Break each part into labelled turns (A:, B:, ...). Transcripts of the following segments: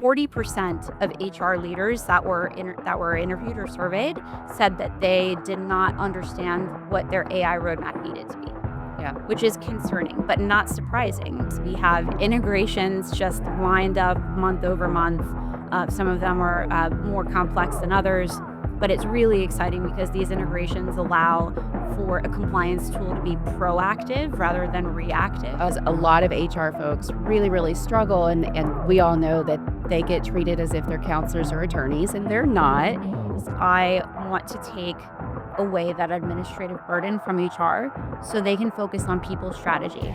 A: 40% of HR leaders that were interviewed or surveyed said that they did not understand what their AI roadmap needed to be.
B: Yeah.
A: Which is concerning, but not surprising. We have integrations just lined up month over month. Some of them are more complex than others, but it's really exciting because these integrations allow for a compliance tool to be proactive rather than reactive.
B: A lot of HR folks really, really struggle, and we all know that they get treated as if they're counselors or attorneys, and they're not.
A: I want to take away that administrative burden from HR so they can focus on people strategy.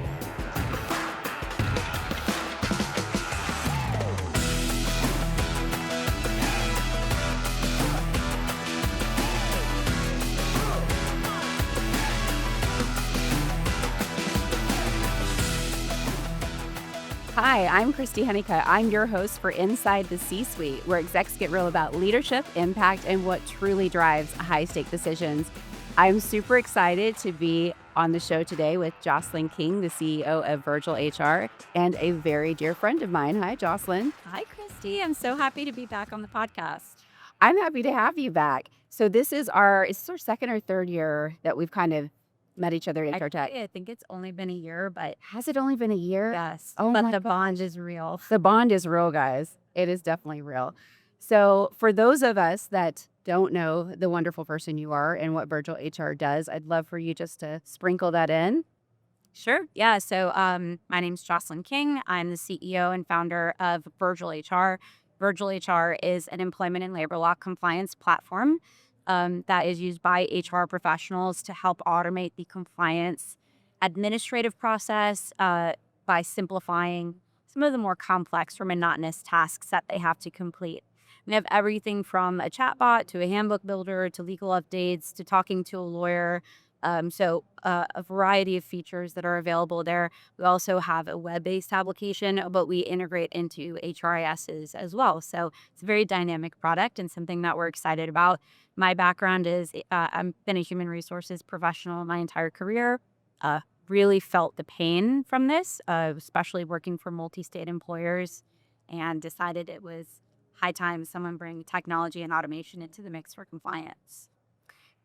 B: Hi, I'm Christy Honeycutt. I'm your host for Inside the C-Suite, where execs get real about leadership, impact, and what truly drives high-stake decisions. I'm super excited to be on the show today with Jocelyn King, the CEO of Virgil HR, and a very dear friend of mine. Hi, Jocelyn.
A: Hi, Christy. I'm so happy to be back on the podcast.
B: I'm happy to have you back. So this is our second or third year that we've kind of met each other at HR Tech.
A: I think it's only been a year, but
B: has it only been a year?
A: Yes.
B: Oh,
A: but the bond is real.
B: The bond is real, guys. It is definitely real. So for those of us that don't know the wonderful person you are and what Virgil HR does, I'd love for you just to sprinkle that in.
A: Sure. Yeah. So my name's Jocelyn King. I'm the CEO and founder of Virgil HR. Virgil HR is an employment and labor law compliance platform that is used by HR professionals to help automate the compliance administrative process by simplifying some of the more complex or monotonous tasks that they have to complete. We have everything from a chatbot to a handbook builder to legal updates to talking to a lawyer. So a variety of features that are available there. We also have a web-based application, but we integrate into HRISs as well. So it's a very dynamic product and something that we're excited about. My background is I've been a human resources professional my entire career. Really felt the pain from this, especially working for multi-state employers, and decided it was high time someone bring technology and automation into the mix for compliance.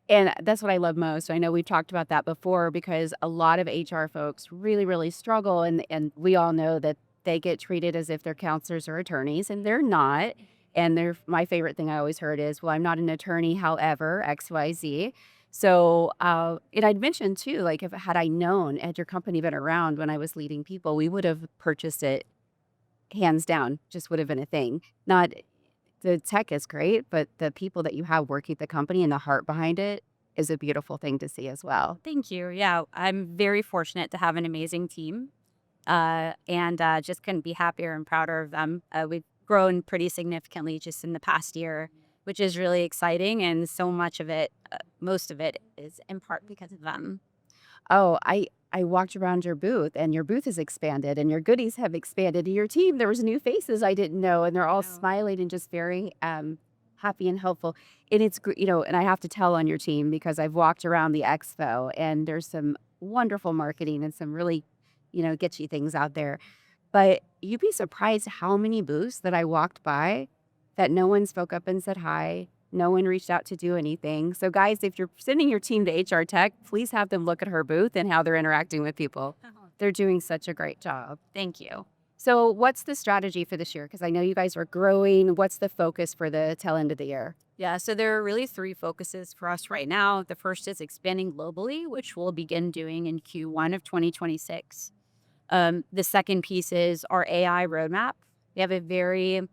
B: And that's what I love most. I know we've talked about that before because a lot of HR folks really, really struggle. And we all know that they get treated as if they're counselors or attorneys, and they're not. And my favorite thing I always heard is, well, I'm not an attorney, however, XYZ. So, and I'd mentioned too, like had I known, had your company been around when I was leading people, we would have purchased it hands down, just would have been a thing. Not the tech is great, but the people that you have working at the company and the heart behind it is a beautiful thing to see as well.
A: Thank you. Yeah, I'm very fortunate to have an amazing team and just couldn't be happier and prouder of them. We've grown pretty significantly just in the past year, which is really exciting. And so much of it, most of it is in part because of them.
B: Oh, I walked around your booth and your booth has expanded and your goodies have expanded. And your team, there was new faces I didn't know, and they're all smiling and just very happy and helpful. And it's, and I have to tell on your team because I've walked around the expo and there's some wonderful marketing and some really, get you things out there. But you'd be surprised how many booths that I walked by that no one spoke up and said hi. No one reached out to do anything. So guys, if you're sending your team to HR Tech, please have them look at her booth and how they're interacting with people. They're doing such a great job.
A: Thank you.
B: So what's the strategy for this year? Because I know you guys are growing. What's the focus for the tail end of the year?
A: Yeah, so there are really three focuses for us right now. The first is expanding globally, which we'll begin doing in Q1 of 2026. The second piece is our AI roadmap. We have a very,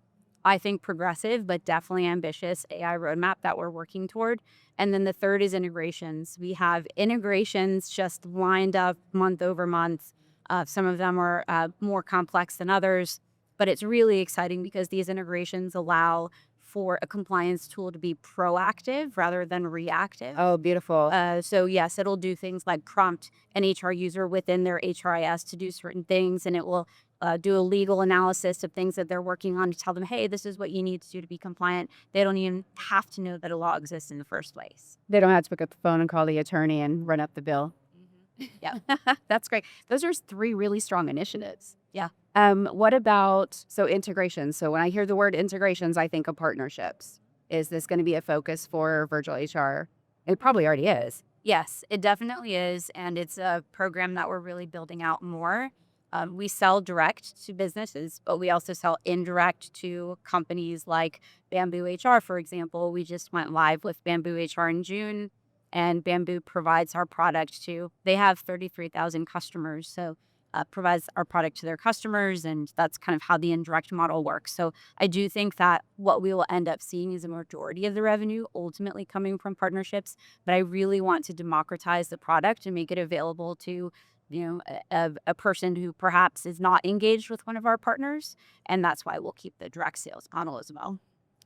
A: I think, progressive, but definitely ambitious AI roadmap that we're working toward. And then the third is integrations. We have integrations just lined up month over month. Some of them are more complex than others, but it's really exciting because these integrations allow for a compliance tool to be proactive rather than reactive.
B: Oh, beautiful.
A: So yes, it'll do things like prompt an HR user within their HRIS to do certain things, and it will do a legal analysis of things that they're working on to tell them, hey, this is what you need to do to be compliant. They don't even have to know that a law exists in the first place.
B: They don't have to pick up the phone and call the attorney and run up the bill.
A: Yeah.
B: That's great. Those are three really strong initiatives.
A: Yeah.
B: What about integrations? So when I hear the word integrations, I think of partnerships. Is this going to be a focus for Virgil HR? It probably already is.
A: Yes, it definitely is, and it's a program that we're really building out more. We sell direct to businesses, but we also sell indirect to companies like Bamboo HR, for example. We just went live with Bamboo HR in June, and Bamboo provides our product to, they have 33,000 customers. So provides our product to their customers, and that's kind of how the indirect model works. So I do think that what we will end up seeing is a majority of the revenue ultimately coming from partnerships, but I really want to democratize the product and make it available to, a person who perhaps is not engaged with one of our partners, and that's why we'll keep the direct sales model as well.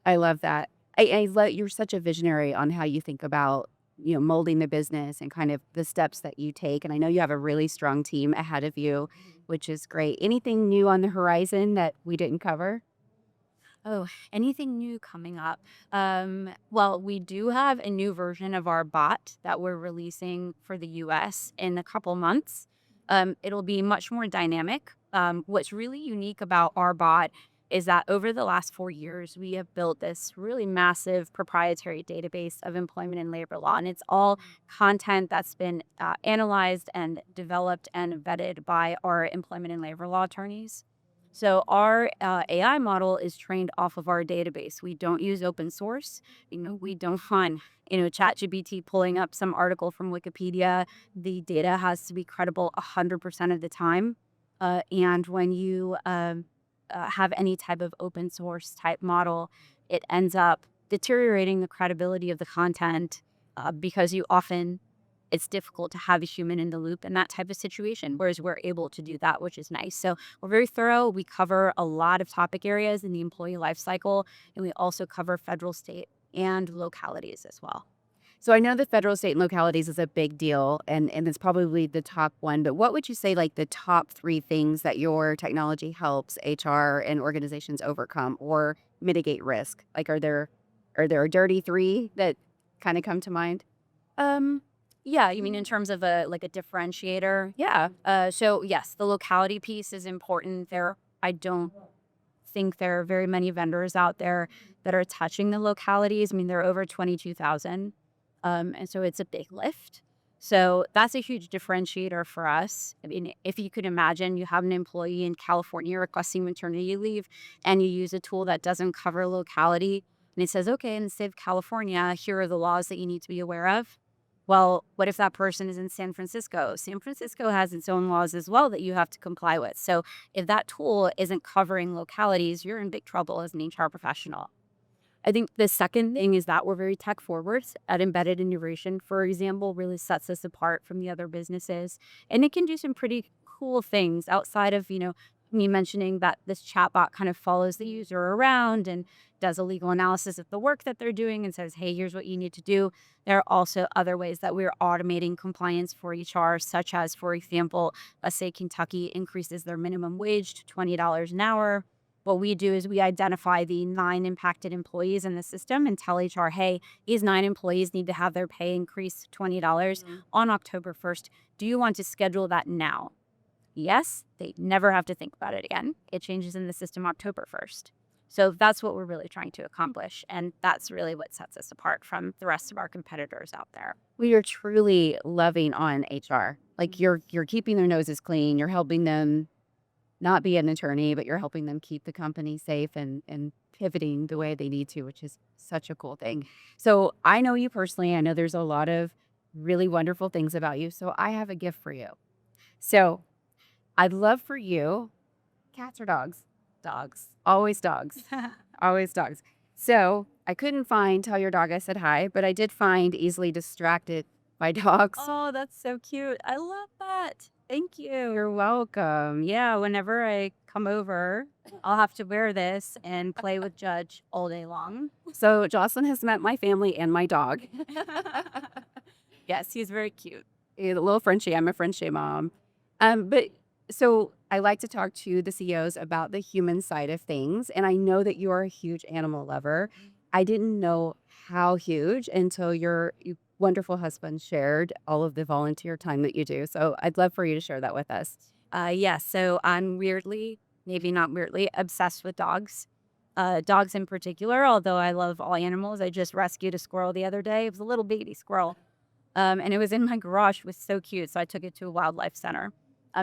B: I love that. You're such a visionary on how you think about molding the business and kind of the steps that you take. And I know you have a really strong team ahead of you, which is great. Anything new on the horizon that we didn't cover?
A: Oh, anything new coming up? Well, we do have a new version of our bot that we're releasing for the US in a couple months. It'll be much more dynamic. What's really unique about our bot is that over the last 4 years, we have built this really massive proprietary database of employment and labor law. And it's all content that's been analyzed and developed and vetted by our employment and labor law attorneys. So our AI model is trained off of our database. We don't use open source. We don't find, ChatGPT pulling up some article from Wikipedia. The data has to be credible 100% of the time. And when you have any type of open source type model, it ends up deteriorating the credibility of the content because it's difficult to have a human in the loop in that type of situation, whereas we're able to do that, which is nice. So we're very thorough. We cover a lot of topic areas in the employee life cycle, and we also cover federal, state, and localities as well.
B: So I know the federal, state, and localities is a big deal, and it's probably the top one. But what would you say, like the top three things that your technology helps HR and organizations overcome or mitigate risk? Like, are there a dirty three that kind of come to mind?
A: Um, yeah, you mean in terms of a differentiator?
B: Yeah.
A: So yes, the locality piece is important. I don't think there are very many vendors out there that are touching the localities. I mean, there are over 22,000. And so it's a big lift. So that's a huge differentiator for us. I mean, if you could imagine you have an employee in California requesting maternity leave and you use a tool that doesn't cover locality and it says, okay, in the state of California, here are the laws that you need to be aware of. Well, what if that person is in San Francisco? San Francisco has its own laws as well that you have to comply with. So if that tool isn't covering localities, you're in big trouble as an HR professional. I think the second thing is that we're very tech forward at embedded integration, for example, really sets us apart from the other businesses. And it can do some pretty cool things outside of, me mentioning that this chatbot kind of follows the user around and does a legal analysis of the work that they're doing and says, hey, here's what you need to do. There are also other ways that we're automating compliance for HR, such as, for example, let's say Kentucky increases their minimum wage to $20 an hour. What we do is we identify the 9 impacted employees in the system and tell HR, hey, these 9 employees need to have their pay increase $20 on October 1st. Do you want to schedule that now? Yes, they never have to think about it again. It changes in the system October 1st. So that's what we're really trying to accomplish. And that's really what sets us apart from the rest of our competitors out there.
B: We are truly loving on HR. Like you're keeping their noses clean. You're helping them not be an attorney, but you're helping them keep the company safe and pivoting the way they need to, which is such a cool thing. So I know you personally. I know there's a lot of really wonderful things about you. So I have a gift for you. So I'd love for you, cats or dogs?
A: Dogs.
B: Always dogs. Always dogs. So I couldn't find tell your dog I said hi, but I did find easily distracted by dogs.
A: Oh, that's so cute. I love that. Thank you.
B: You're welcome.
A: Yeah, whenever I come over, I'll have to wear this and play with Judge all day long.
B: So Jocelyn has met my family and my dog.
A: Yes, he's very cute.
B: A little Frenchie. I'm a Frenchie mom. But so I like to talk to the CEOs about the human side of things. And I know that you are a huge animal lover. I didn't know how huge until your wonderful husband shared all of the volunteer time that you do. So I'd love for you to share that with us.
A: Yes, so I'm weirdly, maybe not weirdly, obsessed with dogs. Dogs in particular, although I love all animals. I just rescued a squirrel the other day. It was a little baby squirrel. And it was in my garage. It was so cute. So I took it to a wildlife center.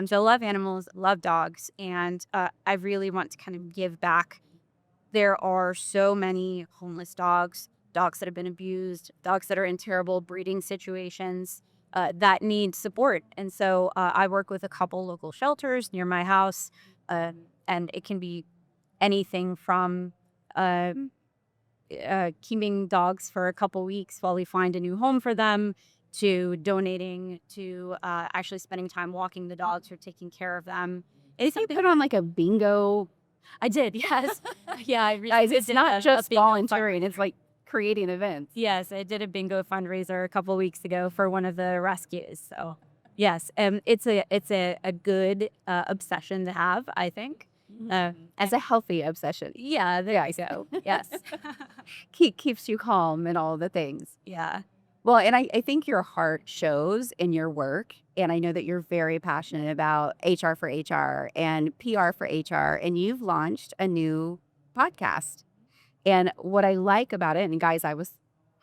A: So I love animals, love dogs, and I really want to kind of give back. There are so many homeless dogs, dogs that have been abused, dogs that are in terrible breeding situations that need support. And so I work with a couple local shelters near my house, and it can be anything from uh, keeping dogs for a couple weeks while we find a new home for them, to donating, to actually spending time walking the dogs or taking care of them. It's
B: You
A: something
B: put on like a bingo.
A: I did, yes. Yeah, I
B: Guys,
A: recently
B: it's
A: did
B: not
A: a
B: just
A: bingo
B: volunteering, it's
A: fundraiser.
B: like creating events.
A: Yes, I did a bingo fundraiser a couple weeks ago for one of the rescues. So, yes, it's a good obsession to have, I think.
B: As a healthy obsession.
A: Yeah, there you go. Yes.
B: Keeps you calm and all the things.
A: Yeah.
B: Well, and I think your heart shows in your work. And I know that you're very passionate about HR for HR and PR for HR. And you've launched a new podcast. And what I like about it, and guys, I was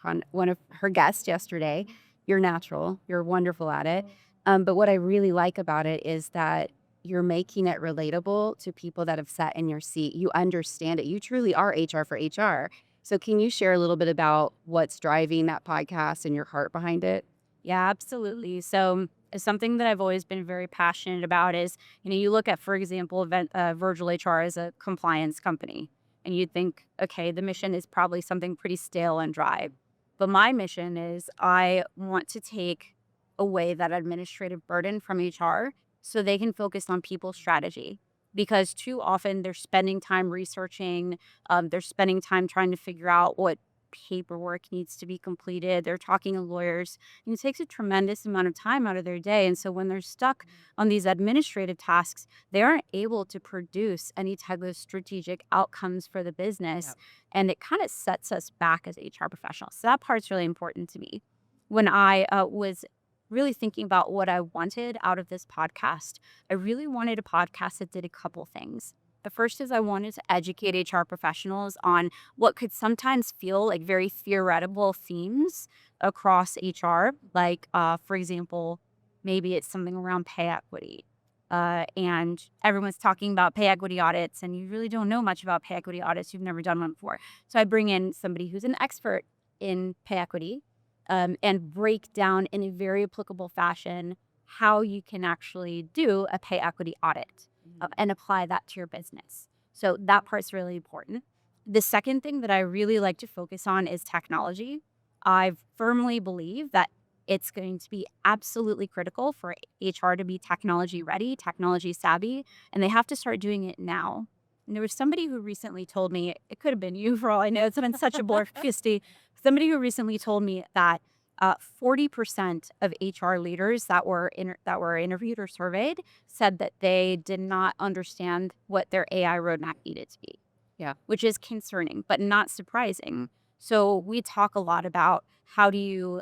B: on one of her guests yesterday. You're natural, you're wonderful at it. But what I really like about it is that you're making it relatable to people that have sat in your seat. You understand it. You truly are HR for HR. So, can you share a little bit about what's driving that podcast and your heart behind it?
A: Yeah, absolutely. So, something that I've always been very passionate about is, you look at, for example, Virgil HR as a compliance company, and you'd think, okay, the mission is probably something pretty stale and dry. But my mission is I want to take away that administrative burden from HR so they can focus on people strategy. Because too often they're spending time researching, they're spending time trying to figure out what paperwork needs to be completed. They're talking to lawyers, and it takes a tremendous amount of time out of their day. And so when they're stuck on these administrative tasks, they aren't able to produce any type of strategic outcomes for the business.
B: Yep.
A: And it kind of sets us back as HR professionals. So that part's really important to me. When I was really thinking about what I wanted out of this podcast, I really wanted a podcast that did a couple things. The first is I wanted to educate HR professionals on what could sometimes feel like very theoretical themes across HR. Like, for example, maybe it's something around pay equity. And everyone's talking about pay equity audits, and you really don't know much about pay equity audits. You've never done one before. So I bring in somebody who's an expert in pay equity, and break down in a very applicable fashion how you can actually do a pay equity audit and apply that to your business. So that part's really important. The second thing that I really like to focus on is technology. I firmly believe that it's going to be absolutely critical for HR to be technology ready, technology savvy, and they have to start doing it now. And there was somebody who recently told me, it could have been you for all I know, it's been such a borfisty. Somebody who recently told me that 40% of HR leaders that were interviewed or surveyed said that they did not understand what their AI roadmap needed to be.
B: Yeah.
A: Which is concerning, but not surprising. So we talk a lot about how do you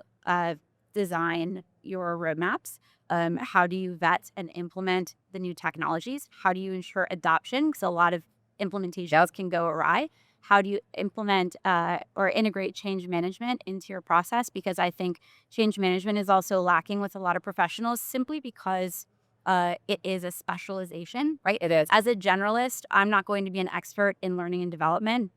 A: design your roadmaps? How do you vet and implement the new technologies? How do you ensure adoption? Because a lot of implementations can go awry. How do you implement or integrate change management into your process? Because I think change management is also lacking with a lot of professionals simply because it is a specialization, right?
B: It is.
A: As a generalist, I'm not going to be an expert in learning and development,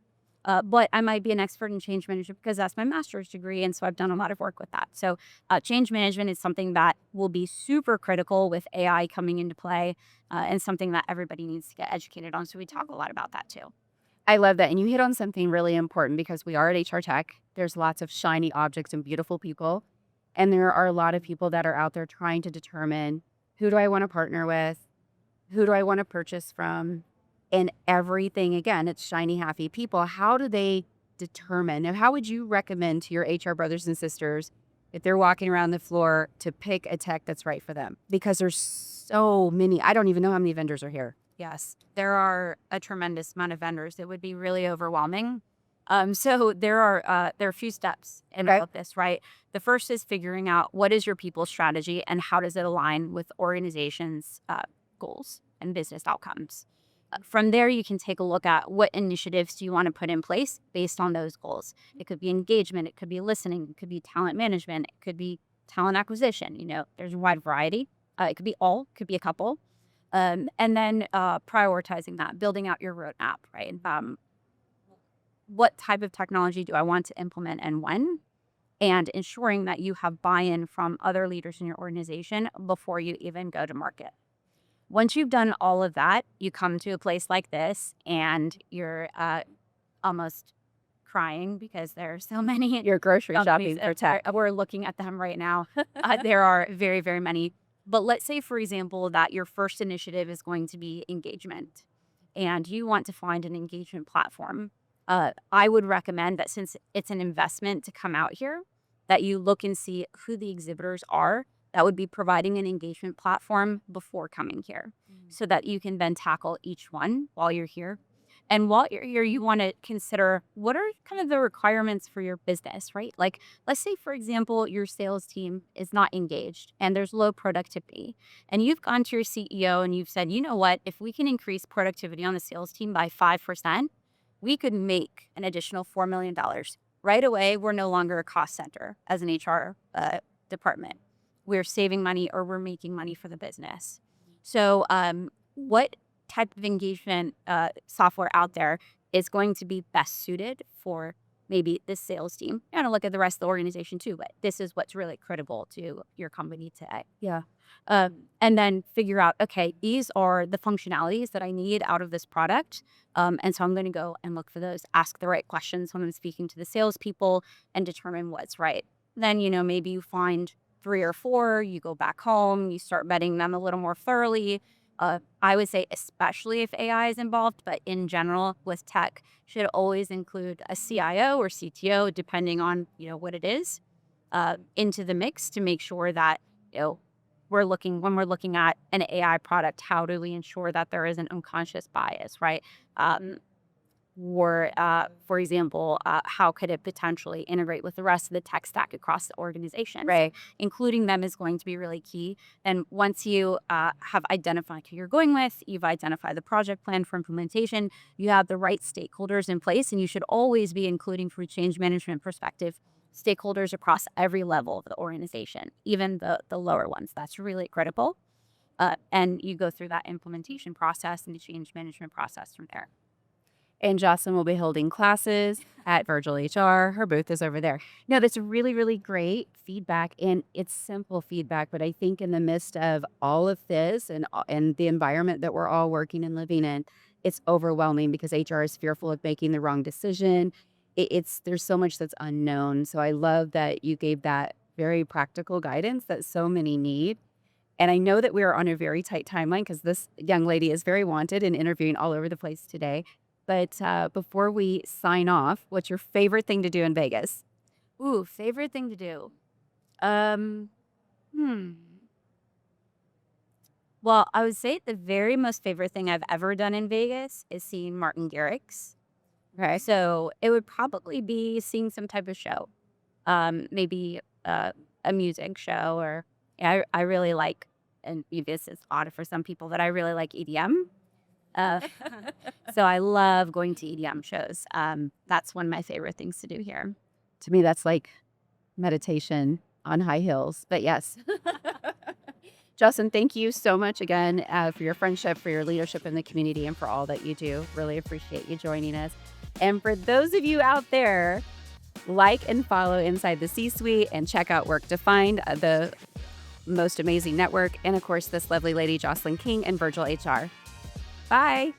A: but I might be an expert in change management because that's my master's degree. And so I've done a lot of work with that. So change management is something that will be super critical with AI coming into play, and something that everybody needs to get educated on. So we talk a lot about that too.
B: I love that. And you hit on something really important because we are at HR Tech. There's lots of shiny objects and beautiful people. And there are a lot of people that are out there trying to determine, who do I want to partner with? Who do I want to purchase from? And everything, again, it's shiny, happy people. How do they determine? Now, how would you recommend to your HR brothers and sisters, if they're walking around the floor, to pick a tech that's right for them? Because there's so many. I don't even know how many vendors are here.
A: Yes, there are a tremendous amount of vendors. It would be really overwhelming. So there are a few steps in all of this, right? The first is figuring out what is your people strategy and how does it align with organizations' goals and business outcomes. From there, you can take a look at what initiatives do you want to put in place based on those goals. It could be engagement, it could be listening, it could be talent management, it could be talent acquisition. There's a wide variety. It could be all, it could be a couple. And then prioritizing that, building out your roadmap, right? What type of technology do I want to implement and when? And ensuring that you have buy-in from other leaders in your organization before you even go to market. Once you've done all of that, you come to a place like this and you're almost crying because there are so many
B: You're grocery
A: companies.
B: shopping for tech.
A: We're looking at them right now. There are very, very many. But let's say, for example, that your first initiative is going to be engagement and you want to find an engagement platform. I would recommend that since it's an investment to come out here, that you look and see who the exhibitors are that would be providing an engagement platform before coming here so that you can then tackle each one while you're here. And while you're here, you want to consider what are kind of the requirements for your business, right? Like, let's say, for example, your sales team is not engaged and there's low productivity. And you've gone to your CEO and you've said, you know what, if we can increase productivity on the sales team by 5%, we could make an additional $4 million. Right away, we're no longer a cost center as an HR department. We're saving money or we're making money for the business. So what type of engagement software out there is going to be best suited for maybe this sales team? You want to look at the rest of the organization too, but this is what's really critical to your company today.
B: Yeah.
A: And then figure out, okay, these are the functionalities that I need out of this product. And so I'm going to go and look for those, ask the right questions when I'm speaking to the salespeople and determine what's right. Then, maybe you find 3 or 4, you go back home, you start vetting them a little more thoroughly. I would say, especially if AI is involved, but in general with tech, should always include a CIO or CTO, depending on, what it is, into the mix to make sure that, when we're looking at an AI product, how do we ensure that there is an unconscious bias, right? Or, for example, how could it potentially integrate with the rest of the tech stack across the organization?
B: Right.
A: Including them is going to be really key. And once you have identified who you're going with, you've identified the project plan for implementation, you have the right stakeholders in place, and you should always be including, from a change management perspective, stakeholders across every level of the organization, even the lower ones. That's really critical. And you go through that implementation process and the change management process from there.
B: And Jocelyn will be holding classes at Virgil HR. Her booth is over there. No, that's really, really great feedback. And it's simple feedback. But I think in the midst of all of this and the environment that we're all working and living in, it's overwhelming because HR is fearful of making the wrong decision. There's so much that's unknown. So I love that you gave that very practical guidance that so many need. And I know that we are on a very tight timeline because this young lady is very wanted and interviewing all over the place today. But before we sign off, what's your favorite thing to do in Vegas?
A: Ooh, favorite thing to do. Um, hmm. Well, I would say the very most favorite thing I've ever done in Vegas is seeing Martin Garrix.
B: Okay.
A: So it would probably be seeing some type of show, maybe a music show, or I really like, and this is odd for some people, that I really like EDM. So I love going to EDM shows. That's one of my favorite things to do here.
B: To me, that's like meditation on high heels. But yes. Jocelyn, thank you so much again for your friendship, for your leadership in the community, and for all that you do. Really appreciate you joining us. And for those of you out there, like and follow Inside the C-Suite and check out Work Defined, the most amazing network. And of course, this lovely lady, Jocelyn King and Virgil HR. Bye.